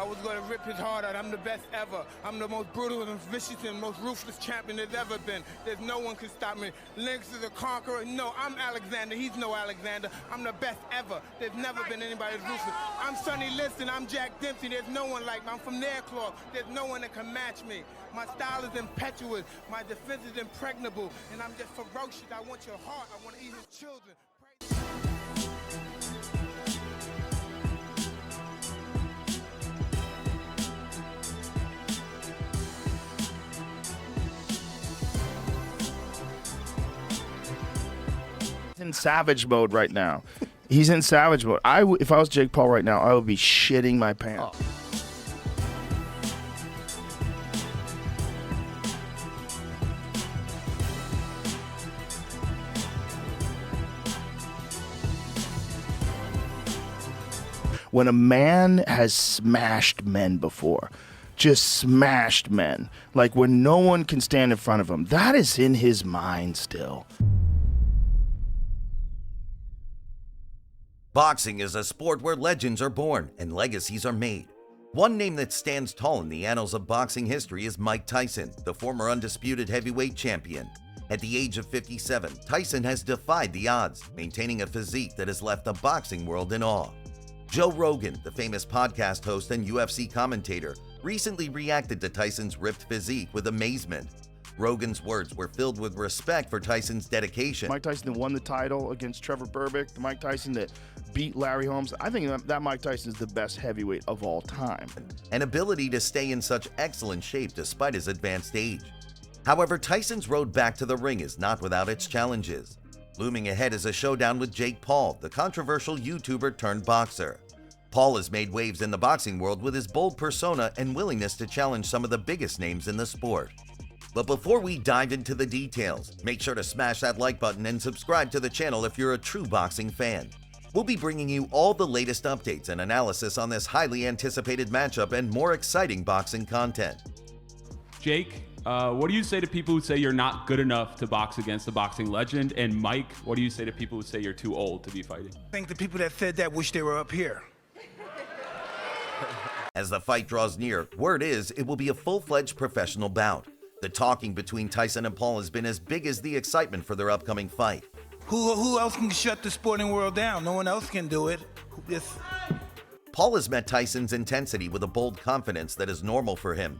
was going to rip his heart out. I'm the best ever. I'm the most brutal and vicious and most ruthless champion there's ever been. There's no one can stop me. Lynx is a conqueror. No, I'm Alexander. He's no Alexander. I'm the best ever. There's never been anybody as ruthless. I'm Sonny Liston. I'm Jack Dempsey. There's no one like me. I'm from Nairclaw. There's no one that can match me. My style is impetuous. My defense is impregnable. And I'm just ferocious. I want your heart. I want to eat his children. In savage mode right now. He's in savage mode. If I was Jake Paul right now, I would be shitting my pants. When a man has smashed men before, just smashed men, like when no one can stand in front of him, that is in his mind still. Boxing is a sport where legends are born and legacies are made. One name that stands tall in the annals of boxing history is Mike Tyson, the former undisputed heavyweight champion. At the age of 57, Tyson has defied the odds, maintaining a physique that has left the boxing world in awe. Joe Rogan, the famous podcast host and UFC commentator, recently reacted to Tyson's ripped physique with amazement. Rogan's words were filled with respect for Tyson's dedication. Mike Tyson that won the title against Trevor Berbick, the Mike Tyson that beat Larry Holmes. I think that Mike Tyson is the best heavyweight of all time. An ability to stay in such excellent shape despite his advanced age. However, Tyson's road back to the ring is not without its challenges. Looming ahead is a showdown with Jake Paul, the controversial YouTuber turned boxer. Paul has made waves in the boxing world with his bold persona and willingness to challenge some of the biggest names in the sport. But before we dive into the details, make sure to smash that like button and subscribe to the channel if you're a true boxing fan. We'll be bringing you all the latest updates and analysis on this highly anticipated matchup and more exciting boxing content. Jake, what do you say to people who say you're not good enough to box against a boxing legend? And Mike, what do you say to people who say you're too old to be fighting? I think the people that said that wish they were up here. As the fight draws near, word is it will be a full-fledged professional bout. The talking between Tyson and Paul has been as big as the excitement for their upcoming fight. Who else can shut the sporting world down? No one else can do it. Paul has met Tyson's intensity with a bold confidence that is normal for him.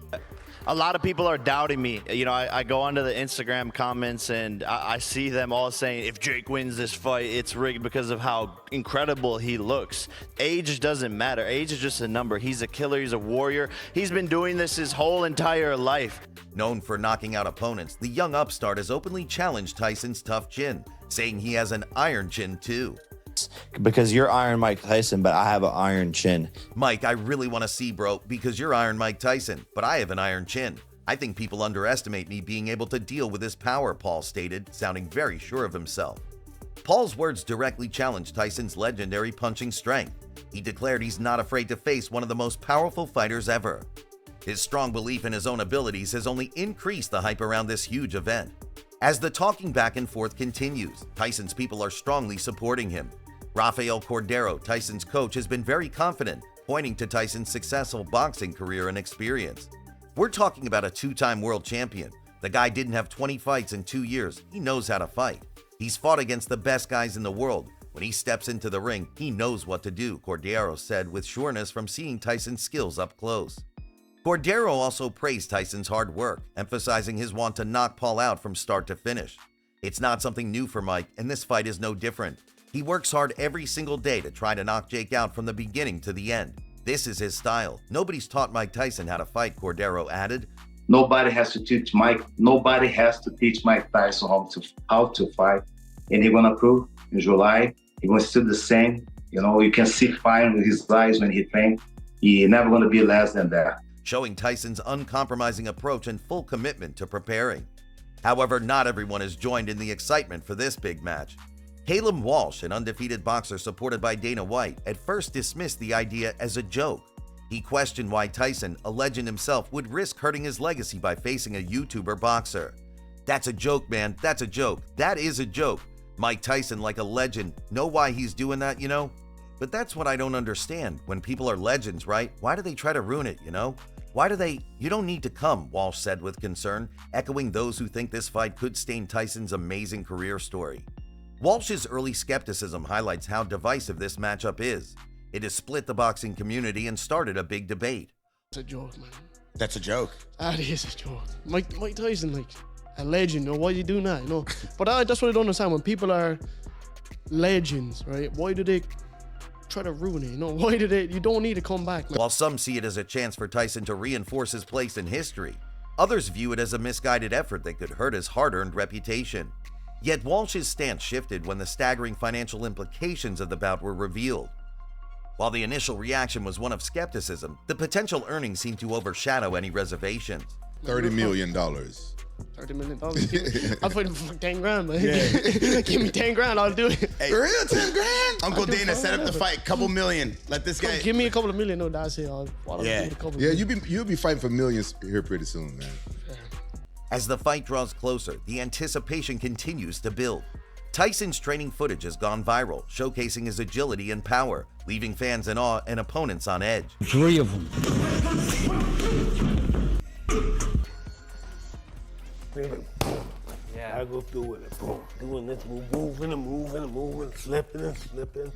A lot of people are doubting me. You know, I go onto the Instagram comments and I see them all saying, if Jake wins this fight, it's rigged because of how incredible he looks. Age doesn't matter. Age is just a number. He's a killer. He's a warrior. He's been doing this his whole entire life. Known for knocking out opponents, the young upstart has openly challenged Tyson's tough chin, saying he has an iron chin too. Because you're Iron Mike Tyson, but I have an iron chin. Mike, I really want to see, bro, because you're Iron Mike Tyson, but I have an iron chin. I think people underestimate me being able to deal with his power, Paul stated, sounding very sure of himself. Paul's words directly challenged Tyson's legendary punching strength. He declared he's not afraid to face one of the most powerful fighters ever. His strong belief in his own abilities has only increased the hype around this huge event. As the talking back and forth continues, Tyson's people are strongly supporting him. Rafael Cordero, Tyson's coach, has been very confident, pointing to Tyson's successful boxing career and experience. We're talking about a two-time world champion. The guy didn't have 20 fights in 2 years. He knows how to fight. He's fought against the best guys in the world. When he steps into the ring, he knows what to do, Cordero said with sureness from seeing Tyson's skills up close. Cordero also praised Tyson's hard work, emphasizing his want to knock Paul out from start to finish. It's not something new for Mike, and this fight is no different. He works hard every single day to try to knock Jake out from the beginning to the end. This is his style. Nobody's taught Mike Tyson how to fight, Cordero added. Nobody has to teach Mike. Nobody has to teach Mike Tyson how to fight. And he's gonna prove in July. He's gonna still the same. You know, you can see fire with his eyes when he trains. He's never gonna be less than that. Showing Tyson's uncompromising approach and full commitment to preparing. However, not everyone is joined in the excitement for this big match. Caleb Walsh, an undefeated boxer supported by Dana White, at first dismissed the idea as a joke. He questioned why Tyson, a legend himself, would risk hurting his legacy by facing a YouTuber boxer. That's a joke, man. That's a joke. That is a joke. Mike Tyson, like a legend, know why he's doing that, you know? But that's what I don't understand. When people are legends, right? Why do they try to ruin it, you know? Why do they? You don't need to come, Walsh said with concern, echoing those who think this fight could stain Tyson's amazing career story. Walsh's early skepticism highlights how divisive this matchup is. It has split the boxing community and started a big debate. It's a joke, man. That's a joke. That is a joke. Mike Tyson, like, a legend, you know, why you doing that, you know? But that's what I don't understand. When people are legends, right, why do they try to ruin it, you know? Why do they? You don't need to come back, man. While some see it as a chance for Tyson to reinforce his place in history, others view it as a misguided effort that could hurt his hard-earned reputation. Yet Walsh's stance shifted when the staggering financial implications of the bout were revealed. While the initial reaction was one of skepticism, the potential earnings seemed to overshadow any reservations. $30 million. $30 million. I'll put him for 10 grand, man. Yeah. Give me 10 grand, I'll do it. Hey, for real, 10 grand? Uncle Dana set up the fight, couple million. Let this guy. Give me a couple of million, no, that's it. Yeah, you'll be fighting for millions here pretty soon, man. As the fight draws closer, the anticipation continues to build. Tyson's training footage has gone viral, showcasing his agility and power, leaving fans in awe and opponents on edge. 3 of them. Yeah. I go through with it, boom. Doing this, moving, slipping.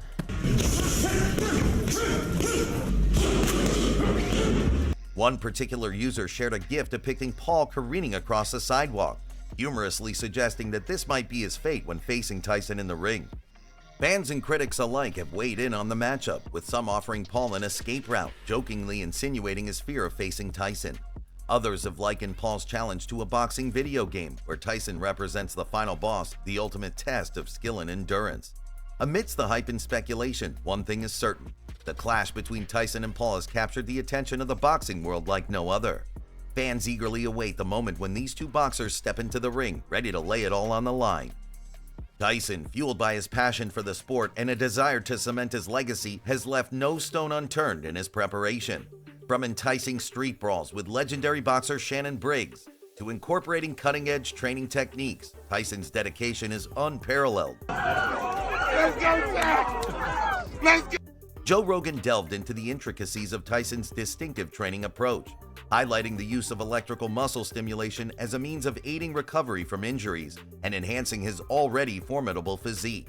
One particular user shared a GIF depicting Paul careening across the sidewalk, humorously suggesting that this might be his fate when facing Tyson in the ring. Fans and critics alike have weighed in on the matchup, with some offering Paul an escape route, jokingly insinuating his fear of facing Tyson. Others have likened Paul's challenge to a boxing video game, where Tyson represents the final boss, the ultimate test of skill and endurance. Amidst the hype and speculation, one thing is certain. The clash between Tyson and Paul has captured the attention of the boxing world like no other. Fans eagerly await the moment when these two boxers step into the ring, ready to lay it all on the line. Tyson, fueled by his passion for the sport and a desire to cement his legacy, has left no stone unturned in his preparation. From enticing street brawls with legendary boxer Shannon Briggs to incorporating cutting-edge training techniques, Tyson's dedication is unparalleled. Let's go, Jack! Let's go! Joe Rogan delved into the intricacies of Tyson's distinctive training approach, highlighting the use of electrical muscle stimulation as a means of aiding recovery from injuries and enhancing his already formidable physique.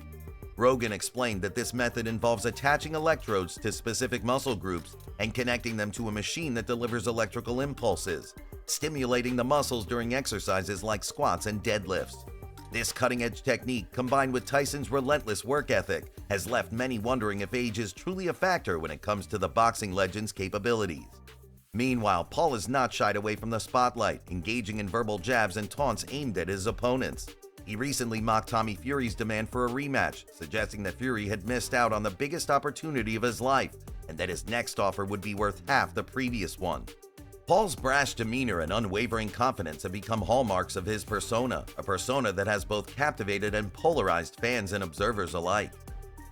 Rogan explained that this method involves attaching electrodes to specific muscle groups and connecting them to a machine that delivers electrical impulses, stimulating the muscles during exercises like squats and deadlifts. This cutting-edge technique, combined with Tyson's relentless work ethic, has left many wondering if age is truly a factor when it comes to the boxing legend's capabilities. Meanwhile, Paul has not shied away from the spotlight, engaging in verbal jabs and taunts aimed at his opponents. He recently mocked Tommy Fury's demand for a rematch, suggesting that Fury had missed out on the biggest opportunity of his life and that his next offer would be worth half the previous one. Paul's brash demeanor and unwavering confidence have become hallmarks of his persona, a persona that has both captivated and polarized fans and observers alike.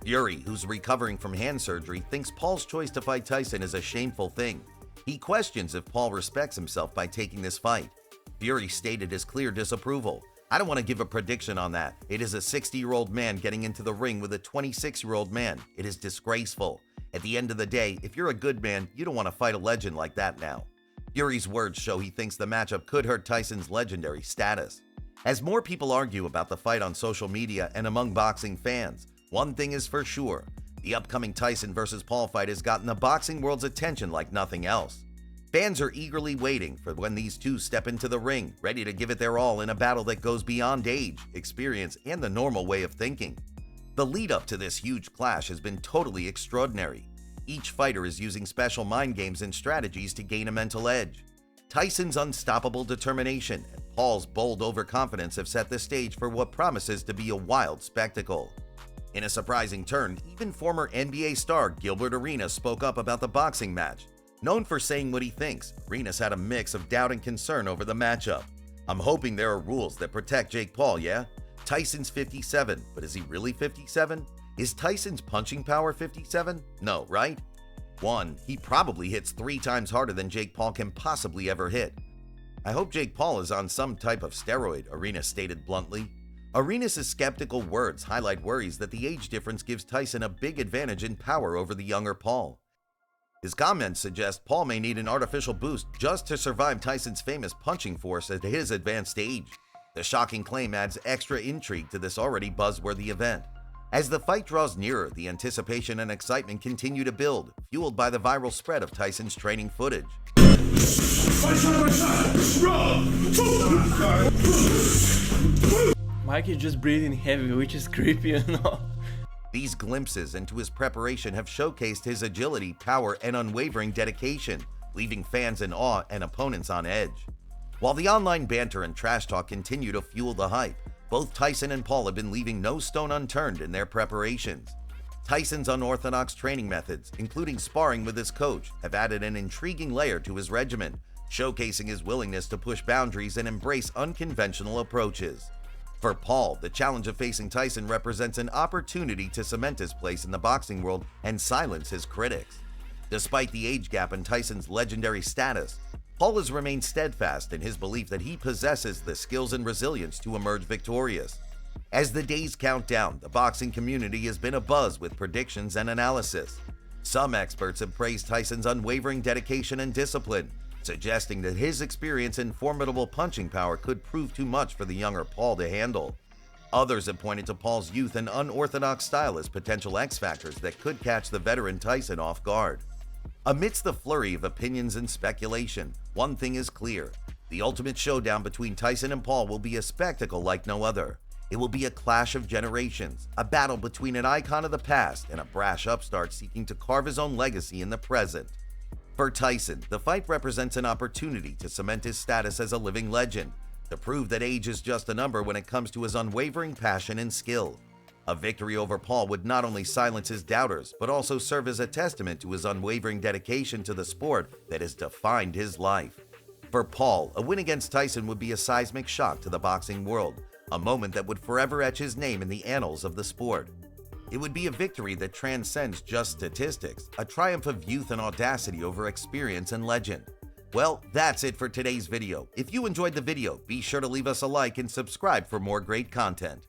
Fury, who's recovering from hand surgery, thinks Paul's choice to fight Tyson is a shameful thing. He questions if Paul respects himself by taking this fight. Fury stated his clear disapproval. "I don't want to give a prediction on that. It is a 60-year-old man getting into the ring with a 26-year-old man. It is disgraceful. At the end of the day, if you're a good man, you don't want to fight a legend like that now." Fury's words show he thinks the matchup could hurt Tyson's legendary status. As more people argue about the fight on social media and among boxing fans, one thing is for sure. The upcoming Tyson vs. Paul fight has gotten the boxing world's attention like nothing else. Fans are eagerly waiting for when these two step into the ring, ready to give it their all in a battle that goes beyond age, experience, and the normal way of thinking. The lead up to this huge clash has been totally extraordinary. Each fighter is using special mind games and strategies to gain a mental edge. Tyson's unstoppable determination and Paul's bold overconfidence have set the stage for what promises to be a wild spectacle. In a surprising turn, even former NBA star Gilbert Arenas spoke up about the boxing match. Known for saying what he thinks, Arenas had a mix of doubt and concern over the matchup. "I'm hoping there are rules that protect Jake Paul, yeah? Tyson's 57, but is he really 57? Is Tyson's punching power 57? No, right? 1, he probably hits 3 times harder than Jake Paul can possibly ever hit. I hope Jake Paul is on some type of steroid," Arenas stated bluntly. Arenas' skeptical words highlight worries that the age difference gives Tyson a big advantage in power over the younger Paul. His comments suggest Paul may need an artificial boost just to survive Tyson's famous punching force at his advanced age. The shocking claim adds extra intrigue to this already buzzworthy event. As the fight draws nearer, the anticipation and excitement continue to build, fueled by the viral spread of Tyson's training footage. Mike is just breathing heavy, which is creepy, you know. These glimpses into his preparation have showcased his agility, power, and unwavering dedication, leaving fans in awe and opponents on edge. While the online banter and trash talk continue to fuel the hype, both Tyson and Paul have been leaving no stone unturned in their preparations. Tyson's unorthodox training methods, including sparring with his coach, have added an intriguing layer to his regimen, showcasing his willingness to push boundaries and embrace unconventional approaches. For Paul, the challenge of facing Tyson represents an opportunity to cement his place in the boxing world and silence his critics. Despite the age gap and Tyson's legendary status, Paul has remained steadfast in his belief that he possesses the skills and resilience to emerge victorious. As the days count down, the boxing community has been abuzz with predictions and analysis. Some experts have praised Tyson's unwavering dedication and discipline, suggesting that his experience and formidable punching power could prove too much for the younger Paul to handle. Others have pointed to Paul's youth and unorthodox style as potential X factors that could catch the veteran Tyson off guard. Amidst the flurry of opinions and speculation, one thing is clear: the ultimate showdown between Tyson and Paul will be a spectacle like no other. It will be a clash of generations, a battle between an icon of the past and a brash upstart seeking to carve his own legacy in the present. For Tyson, the fight represents an opportunity to cement his status as a living legend, to prove that age is just a number when it comes to his unwavering passion and skill. A victory over Paul would not only silence his doubters, but also serve as a testament to his unwavering dedication to the sport that has defined his life. For Paul, a win against Tyson would be a seismic shock to the boxing world, a moment that would forever etch his name in the annals of the sport. It would be a victory that transcends just statistics, a triumph of youth and audacity over experience and legend. Well, that's it for today's video. If you enjoyed the video, be sure to leave us a like and subscribe for more great content.